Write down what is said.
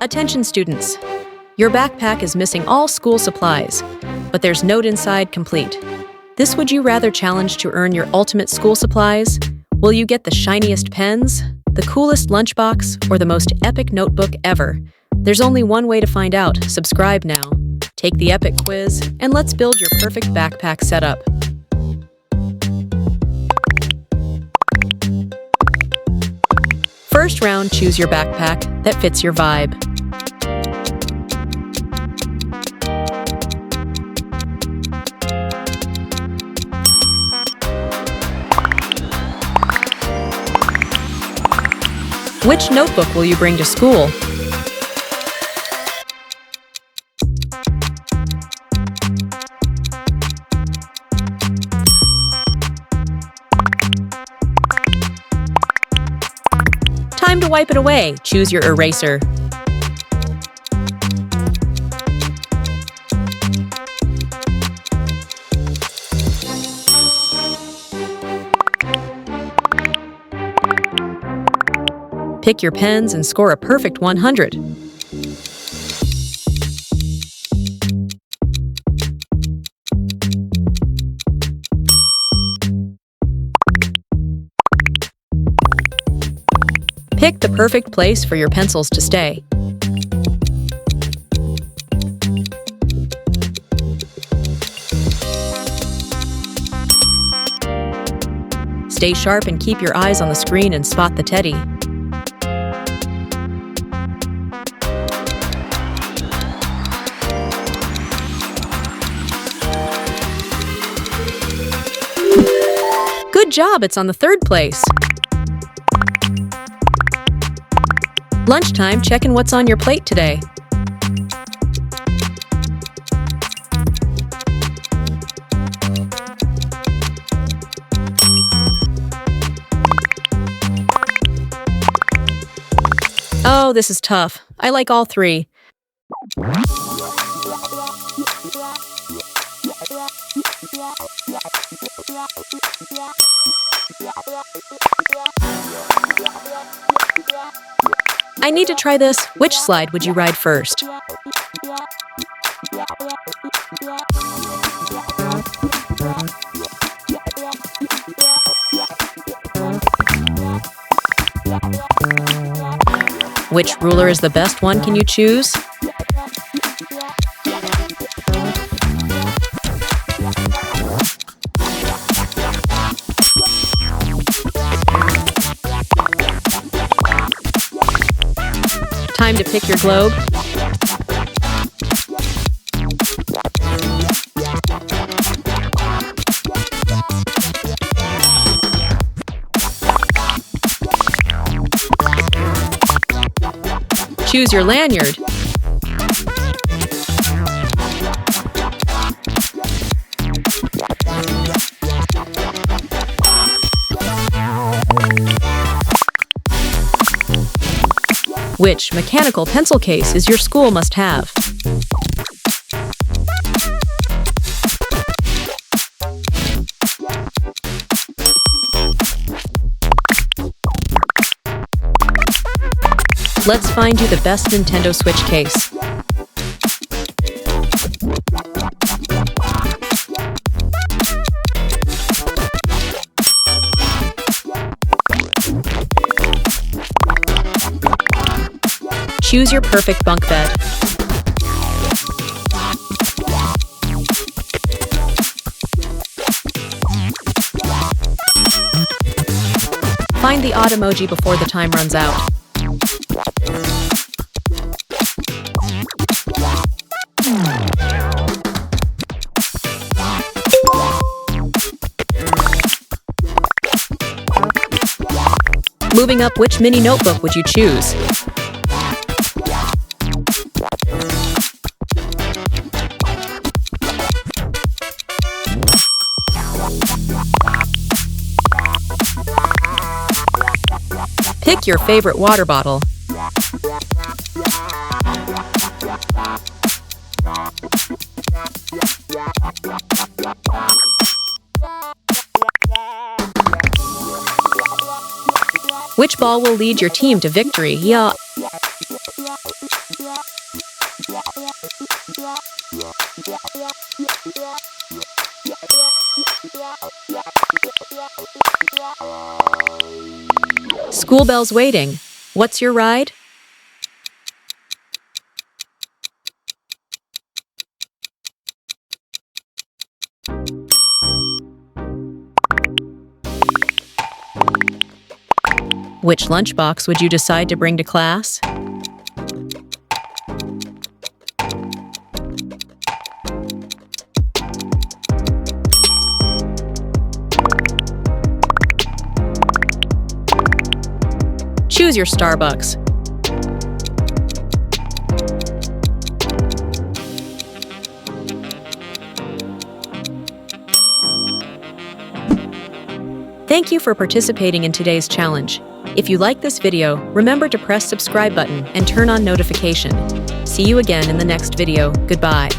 Attention students, your backpack is missing all school supplies, but there's note inside complete. This would you rather challenge to earn your ultimate school supplies? Will you get the shiniest pens, the coolest lunchbox, or the most epic notebook ever? There's only one way to find out. Subscribe now. Take the epic quiz, and let's build your perfect backpack setup. First round, choose your backpack that fits your vibe. Which notebook will you bring to school? Time to wipe it away. Choose your eraser. Pick your pens and score a perfect 100. Pick the perfect place for your pencils to stay. Stay sharp and keep your eyes on the screen and spot the teddy. Good job, it's on the third place. Lunchtime, checking what's on your plate today. Oh, this is tough. I like all three. I need to try this. Which slide would you ride first? Which ruler is the best one? Can you choose? Time to pick your globe. Choose your lanyard. Which mechanical pencil case is your school must-have? Let's find you the best Nintendo Switch case. Choose your perfect bunk bed. Find the odd emoji before the time runs out. Moving up, which mini notebook would you choose? Pick your favorite water bottle. Which ball will lead your team to victory? Yeah. School bell's waiting. What's your ride? Which lunchbox would you decide to bring to class? Choose your Starbucks. Thank you for participating in today's challenge. If you like this video, remember to press subscribe button and turn on notification. See you again in the next video. Goodbye.